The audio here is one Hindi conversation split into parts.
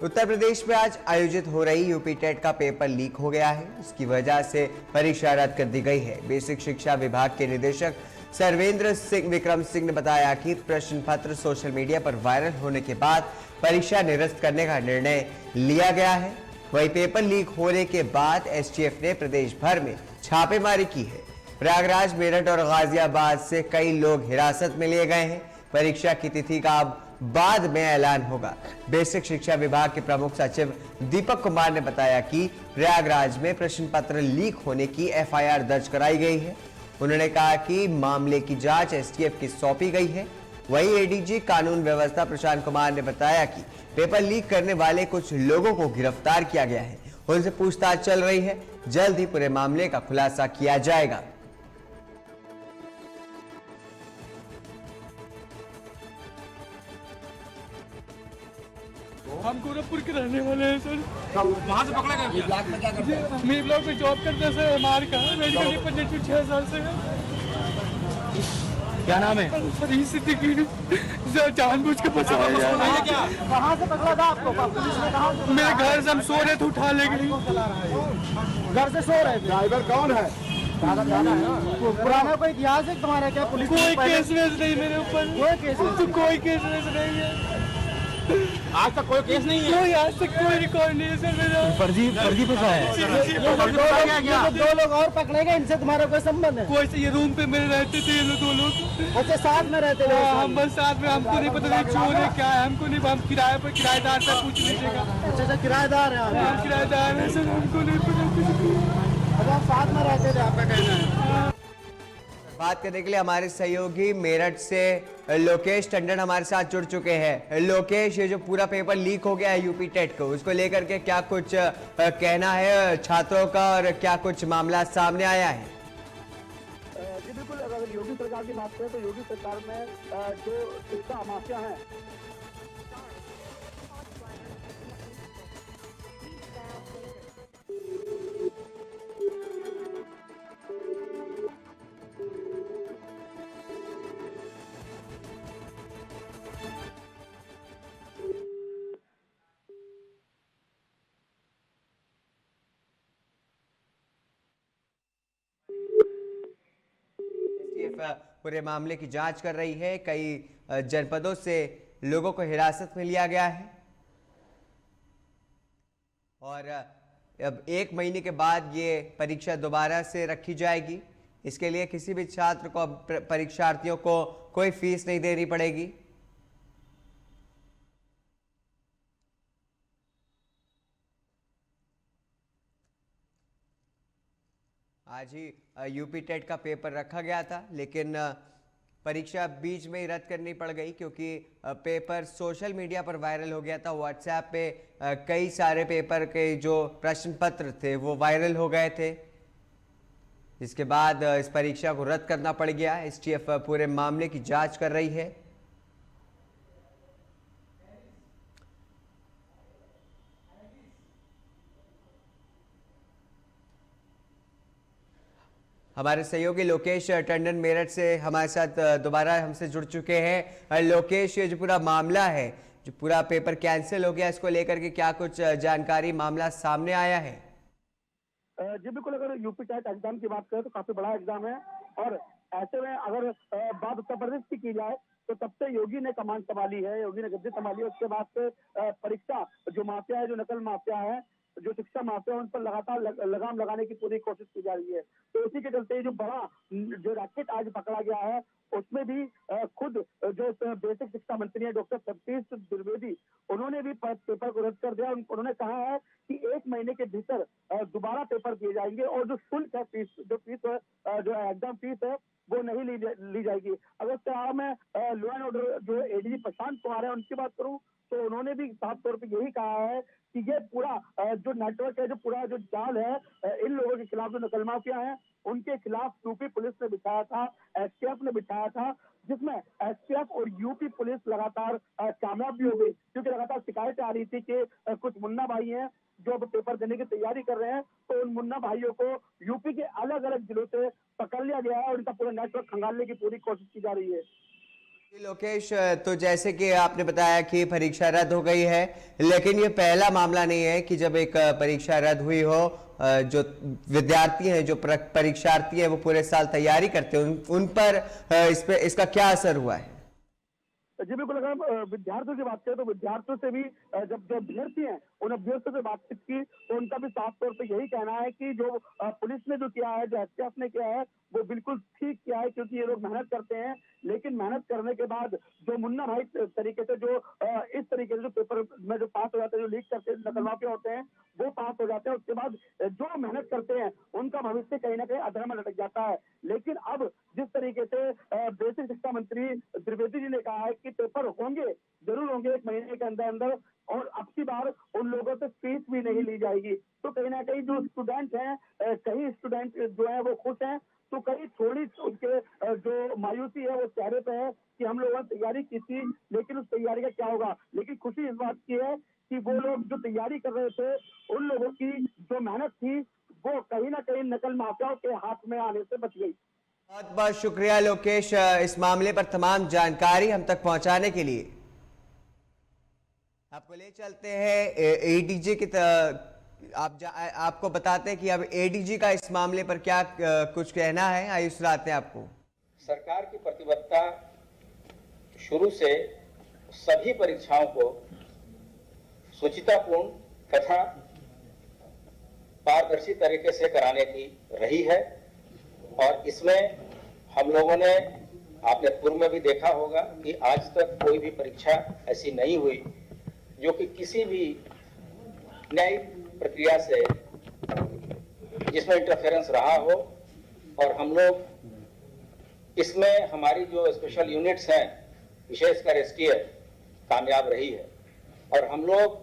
उत्तर प्रदेश में आज आयोजित हो रही यूपी टेट का पेपर लीक हो गया है। इसकी वजह से परीक्षा रद्द कर दी गई है। बेसिक शिक्षा विभाग के निदेशक सर्वेंद्र सिंह विक्रम सिंह ने बताया कि प्रश्न पत्र सोशल मीडिया पर वायरल होने के बाद परीक्षा निरस्त करने का निर्णय लिया गया है। वहीं पेपर लीक होने के बाद एसटीएफ ने प्रदेश भर में छापेमारी की है। प्रयागराज, मेरठ और गाजियाबाद से कई लोग हिरासत में लिए गए हैं। परीक्षा की तिथि का अब बाद में ऐलान होगा। बेसिक शिक्षा विभाग के प्रमुख सचिव दीपक कुमार ने बताया कि प्रयागराज में प्रश्न पत्र लीक होने की एफआईआर दर्ज कराई गई है। उन्होंने कहा कि मामले की जांच एसटीएफ की सौंपी गई है। वहीं एडीजी कानून व्यवस्था प्रशांत कुमार ने बताया कि पेपर लीक करने वाले कुछ लोगों को गिरफ्तार किया गया है। उनसे पूछताछ चल रही है। जल्द ही पूरे मामले का खुलासा किया जाएगा। हम गोरखपुर के रहने वाले हैं सर। वहाँ से पकड़ा गया? ब्लॉक में क्या करते हैं? मैं ब्लॉक में जॉब करते हैं सर। हमारे कहा मेडिकल रिप्रेजेंटेटिव 6 साल से है। क्या नाम है? सर ही सिद्दीकी जानबूझ के फंसाया गया। क्या कहाँ से पकड़ा था आपको? पुलिस ने कहा मेरे घर से हम सो रहे थे, उठा ले गई। घर से सो रहे थे। ड्राइवर कौन है? पुराना कोई इतिहास है तुम्हारा? क्या पुलिस कोई केस वेस नहीं मेरे ऊपर। कोई केस तो कोई केस वेस नहीं है। आज तक कोई केस नहीं है? कोई आज तक कोई रिकॉर्ड नहीं है सर मेरा। फर्जी फंसा है। दो लोग और पकड़े गए, इनसे तुम्हारा कोई संबंध है? कोई से ये रूम पे मेरे रहते थे ये लोग, 2 लोग। अच्छा, साथ में रहते थे? हम बस साथ में। हमको नहीं पता चोर है क्या है, हमको नहीं। हम किराए पर किराएदार से पूछ लीजिएगा। अच्छा, किराएदार है? हम किराएदार है सर, हमको नहीं पता कुछ। अच्छा, साथ में रहते थे, आपका कहना है? बात करने के लिए हमारे सहयोगी मेरठ से लोकेश टंडन हमारे साथ जुड़ चुके हैं। लोकेश, ये जो पूरा पेपर लीक हो गया है यूपी टेट को, उसको लेकर के क्या कुछ कहना है छात्रों का और क्या कुछ मामला सामने आया है? जी बिल्कुल, अगर योगी सरकार की बात करें तो योगी सरकार में जो शिक्षा माफिया है, पूरे मामले की जांच कर रही है। कई जनपदों से लोगों को हिरासत में लिया गया है और अब 1 महीने के बाद ये परीक्षा दोबारा से रखी जाएगी। इसके लिए किसी भी छात्र को, परीक्षार्थियों को कोई फीस नहीं देनी पड़ेगी। आज ही यूपी टेट का पेपर रखा गया था, लेकिन परीक्षा बीच में ही रद्द करनी पड़ गई क्योंकि पेपर सोशल मीडिया पर वायरल हो गया था। व्हाट्सएप पे कई सारे पेपर के जो प्रश्न पत्र थे वो वायरल हो गए थे, जिसके बाद इस परीक्षा को रद्द करना पड़ गया। एसटीएफ पूरे मामले की जांच कर रही है। हमारे सहयोगी लोकेश टंडन मेरठ से हमारे साथ दोबारा हमसे जुड़ चुके हैं। लोकेश, ये जो पूरा मामला है, जो पूरा पेपर कैंसिल हो गया, इसको लेकर के क्या कुछ जानकारी, मामला सामने आया है? जी बिल्कुल, अगर यूपी टेट एग्जाम की बात करें तो काफी बड़ा एग्जाम है और ऐसे में अगर बात उत्तर प्रदेश की जाए तो तब से योगी ने कमान संभाली है, योगी ने गद्दी संभाली है। उसके बाद से परीक्षा जो माफिया है, जो नकल माफिया है, जो शिक्षा माफिया है, उन पर लगातार लगाम लगाने की पूरी कोशिश की जा रही है। तो इसी के चलते जो बड़ा जो रैकेट आज पकड़ा गया है, उसमें भी खुद जो बेसिक शिक्षा मंत्री है डॉक्टर सतीश द्विवेदी, उन्होंने भी पेपर को रद्द कर दिया। उन्होंने कहा है कि 1 महीने के भीतर दोबारा पेपर दिए जाएंगे और जो शुल्क है, फीस जो एग्जाम फीस है, वो नहीं ली जाएगी। अगर क्या मैं लॉ एंड ऑर्डर जो एडीजी प्रशांत कुमार है उनकी बात करूं तो उन्होंने भी साफ तौर पे यही कहा है कि ये पूरा जो नेटवर्क है, जो पूरा जो जाल है, इन लोगों के खिलाफ जो नकल माफिया है उनके खिलाफ यूपी पुलिस ने बिछाया था, एसटीएफ ने बिछाया था, जिसमें एसटीएफ और यूपी पुलिस लगातार कामयाब भी हो गई क्योंकि लगातार शिकायतें आ रही थी कि कुछ मुन्ना भाई हैं जो अब पेपर देने की तैयारी कर रहे हैं, तो उन मुन्ना भाइयों को यूपी के अलग अलग जिलों से पकड़ लिया गया है और उनका पूरा नेटवर्क खंगालने की पूरी कोशिश की जा रही है। लोकेश, तो जैसे कि आपने बताया कि परीक्षा रद्द हो गई है, लेकिन ये पहला मामला नहीं है कि जब एक परीक्षा रद्द हुई हो। जो विद्यार्थी हैं, जो परीक्षार्थी हैं, वो पूरे साल तैयारी करते हैं, उन पर इसका क्या असर हुआ है? जी बिल्कुल, अगर विद्यार्थियों की बात करें तो विद्यार्थियों से भी जब जो अभ्यर्थी हैं उन अभ्यर्थियों से बातचीत की तो उनका भी साफ तौर पे यही कहना है कि जो पुलिस ने जो किया है, जो एसटीएफ ने किया है, वो बिल्कुल ठीक किया है, क्योंकि ये लोग मेहनत करते हैं, लेकिन मेहनत करने के बाद जो मुन्ना भाई तरीके से जो इस तरीके से जो पेपर में जो पास हो जाते हैं, जो लीक करके नकल माफिया होते हैं, वो पास हो जाते हैं। उसके बाद जो मेहनत करते हैं उनका भविष्य कहीं ना कहीं अधर में लटक जाता है। लेकिन अब जिस तरीके से बेसिक शिक्षा मंत्री द्विवेदी जी ने कहा है कि पेपर होंगे, जरूर होंगे 1 महीने के अंदर अंदर, और अब की बार उन लोगों से फीस भी नहीं ली जाएगी, तो कहीं ना कहीं जो स्टूडेंट हैं, कई स्टूडेंट जो है वो खुश हैं, तो कहीं थोड़ी उनके जो मायूसी है वो चेहरे पे है कि हम लोगों ने तैयारी की थी, लेकिन उस तैयारी का क्या होगा। लेकिन खुशी इस बात की है कि वो लोग जो तैयारी कर रहे थे, उन लोगों की जो मेहनत थी वो कहीं ना कहीं नकल माफियाओं के हाथ में आने से बच गई। बहुत बहुत शुक्रिया लोकेश, इस मामले पर तमाम जानकारी हम तक पहुंचाने के लिए। आपको ले चलते हैं एडीजी की आपको बताते हैं कि अब एडीजी का इस मामले पर क्या कुछ कहना है, आइए सुनाते हैं आपको। सरकार की प्रतिबद्धता शुरू से सभी परीक्षाओं को शुचितापूर्ण तथा पारदर्शी तरीके से कराने की रही है, और इसमें हम लोगों ने, आपने पूर्व में भी देखा होगा कि आज तक कोई भी परीक्षा ऐसी नहीं हुई जो कि किसी भी न्यायिक प्रक्रिया से जिसमें इंटरफेरेंस रहा हो। और हम लोग इसमें हमारी जो स्पेशल यूनिट्स हैं, विशेषकर एसटीएफ, कामयाब रही है, और हम लोग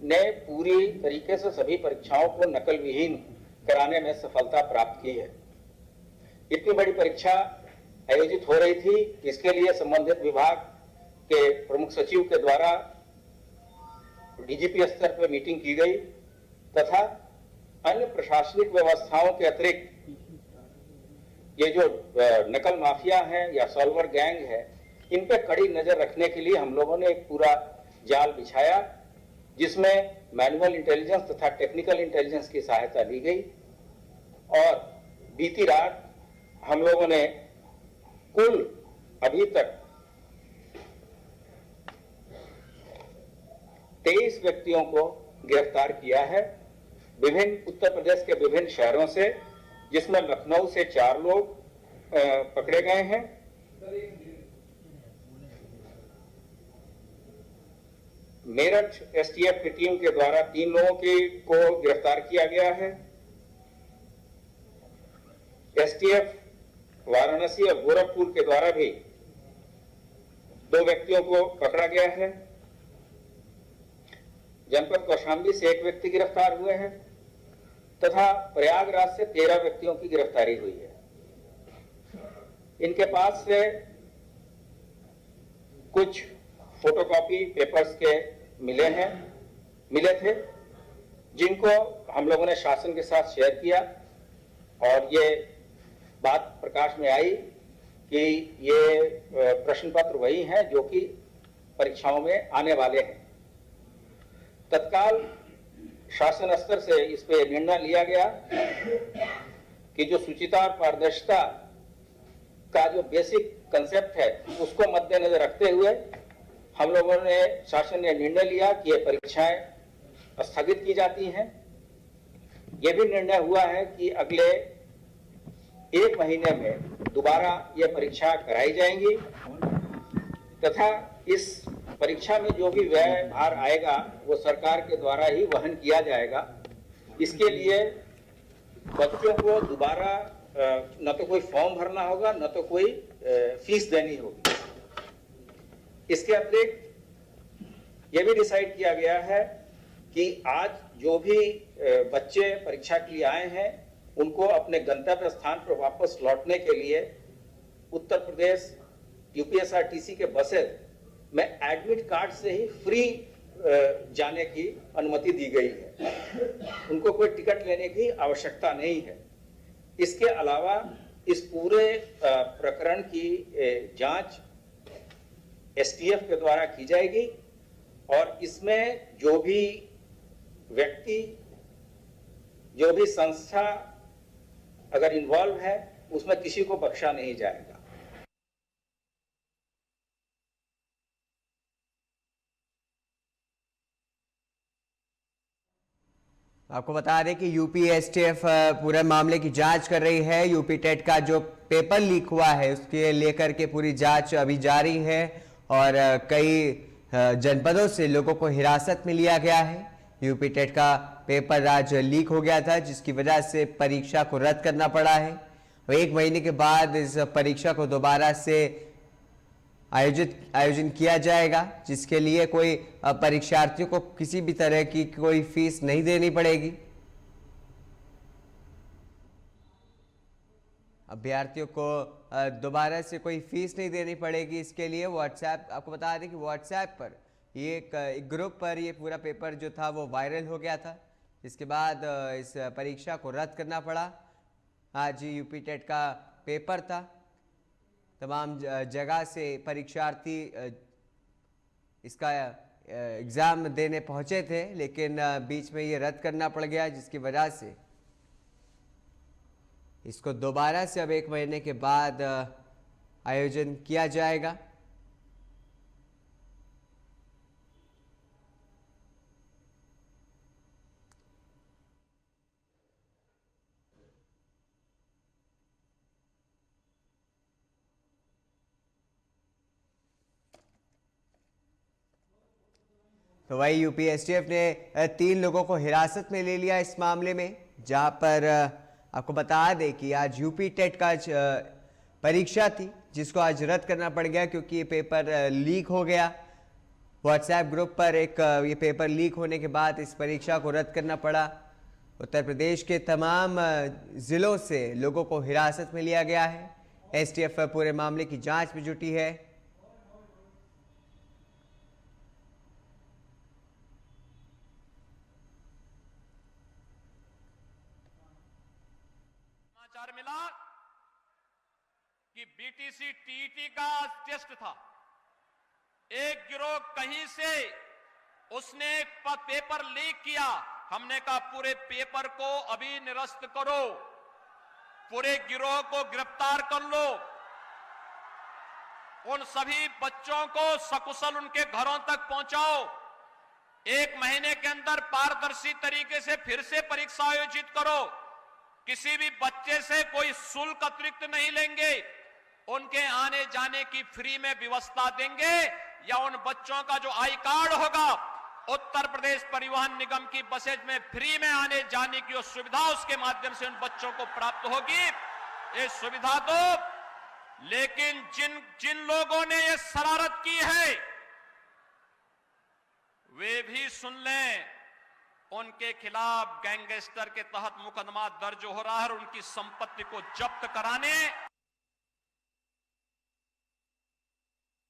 ने पूरी तरीके से सभी परीक्षाओं को नकल विहीन कराने में सफलता प्राप्त की है। इतनी बड़ी परीक्षा आयोजित हो रही थी, इसके लिए संबंधित विभाग के प्रमुख सचिव के द्वारा डीजीपी स्तर पर मीटिंग की गई तथा अन्य प्रशासनिक व्यवस्थाओं के अतिरिक्त ये जो नकल माफिया हैं या सॉल्वर गैंग है, इन पे कड़ी नजर रखने के लिए हम लोगों ने एक पूरा जाल बिछाया, जिसमें मैनुअल इंटेलिजेंस तथा टेक्निकल इंटेलिजेंस की सहायता ली गई। और बीती रात हम लोगों ने कुल अभी तक 23 व्यक्तियों को गिरफ्तार किया है, विभिन्न उत्तर प्रदेश के विभिन्न शहरों से, जिसमें लखनऊ से 4 लोग पकड़े गए हैं। मेरठ एसटीएफ की टीम के द्वारा 3 लोगों को गिरफ्तार किया गया है। एसटीएफ वाराणसी और गोरखपुर के द्वारा भी 2 व्यक्तियों को पकड़ा गया है। जनपद कौशाम्बी से 1 व्यक्ति गिरफ्तार हुए हैं तथा प्रयागराज से 13 व्यक्तियों की गिरफ्तारी हुई है। इनके पास से कुछ फोटोकॉपी पेपर्स के मिले थे, जिनको हम लोगों ने शासन के साथ शेयर किया, और ये बात प्रकाश में आई कि ये प्रश्न पत्र वही हैं जो कि परीक्षाओं में आने वाले हैं। तत्काल शासन स्तर से इस पे निर्णय लिया गया कि जो शुचिता और पारदर्शिता का जो बेसिक कंसेप्ट है, उसको मद्देनजर रखते हुए हम लोगों ने, शासन ने निर्णय लिया कि ये परीक्षाएं स्थगित की जाती हैं। ये भी निर्णय हुआ है कि अगले 1 महीने में दोबारा ये परीक्षा कराई जाएंगी तथा इस परीक्षा में जो भी व्यय भार आएगा वो सरकार के द्वारा ही वहन किया जाएगा। इसके लिए बच्चों को दोबारा न तो कोई फॉर्म भरना होगा, न तो कोई फीस देनी होगी। इसके अतिरिक्त ये भी डिसाइड किया गया है कि आज जो भी बच्चे परीक्षा के लिए आए हैं, उनको अपने गंतव्य स्थान पर वापस लौटने के लिए उत्तर प्रदेश यूपीएसआरटीसी के बसेस में एडमिट कार्ड से ही फ्री जाने की अनुमति दी गई है। उनको कोई टिकट लेने की आवश्यकता नहीं है। इसके अलावा इस पूरे प्रकरण की जांच एसटीएफ के द्वारा की जाएगी और इसमें जो भी व्यक्ति, जो भी संस्था अगर इन्वॉल्व है उसमें किसी को बख्शा नहीं जाएगा। आपको बता दें कि यूपी एसटीएफ पूरे मामले की जांच कर रही है। यूपी टेट का जो पेपर लीक हुआ है उसके लेकर के पूरी जांच अभी जारी है और कई जनपदों से लोगों को हिरासत में लिया गया है। यूपी टेट का पेपर आज लीक हो गया था जिसकी वजह से परीक्षा को रद्द करना पड़ा है और 1 महीने के बाद इस परीक्षा को दोबारा से आयोजन किया जाएगा, जिसके लिए कोई परीक्षार्थियों को किसी भी तरह की कोई फीस नहीं देनी पड़ेगी। अभ्यर्थियों को दोबारा से कोई फीस नहीं देनी पड़ेगी। इसके लिए व्हाट्सएप, आपको बता दें कि व्हाट्सएप पर ये एक ग्रुप पर ये पूरा पेपर जो था वो वायरल हो गया था, जिसके बाद इस परीक्षा को रद्द करना पड़ा। आज यूपी टेट का पेपर था, तमाम जगह से परीक्षार्थी इसका एग्ज़ाम देने पहुंचे थे, लेकिन बीच में ये रद्द करना पड़ गया, जिसकी वजह से इसको दोबारा से अब 1 महीने के बाद आयोजन किया जाएगा। तो वही यूपी एसटीएफ ने 3 लोगों को हिरासत में ले लिया इस मामले में, जहां पर आपको बता दें कि आज यूपी टेट का परीक्षा थी जिसको आज रद्द करना पड़ गया क्योंकि ये पेपर लीक हो गया। व्हाट्सएप ग्रुप पर ये पेपर लीक होने के बाद इस परीक्षा को रद्द करना पड़ा। उत्तर प्रदेश के तमाम ज़िलों से लोगों को हिरासत में लिया गया है। एसटीएफ पूरे मामले की जांच में जुटी है। मिला कि बीटीसी टीईटी का टेस्ट था, एक गिरोह कहीं से उसने पेपर लीक किया। हमने कहा पूरे पेपर को अभी निरस्त करो, पूरे गिरोह को गिरफ्तार कर लो, उन सभी बच्चों को सकुशल उनके घरों तक पहुंचाओ। 1 महीने के अंदर पारदर्शी तरीके से फिर से परीक्षा आयोजित करो। किसी भी बच्चे से कोई शुल्क अतिरिक्त नहीं लेंगे, उनके आने जाने की फ्री में व्यवस्था देंगे या उन बच्चों का जो आई कार्ड होगा उत्तर प्रदेश परिवहन निगम की बसेज में फ्री में आने जाने की सुविधा उसके माध्यम से उन बच्चों को प्राप्त होगी। ये सुविधा दो। लेकिन जिन लोगों ने ये शरारत की है वे भी सुन लें, उनके खिलाफ गैंगस्टर के तहत मुकदमा दर्ज हो रहा है और उनकी संपत्ति को जब्त कराने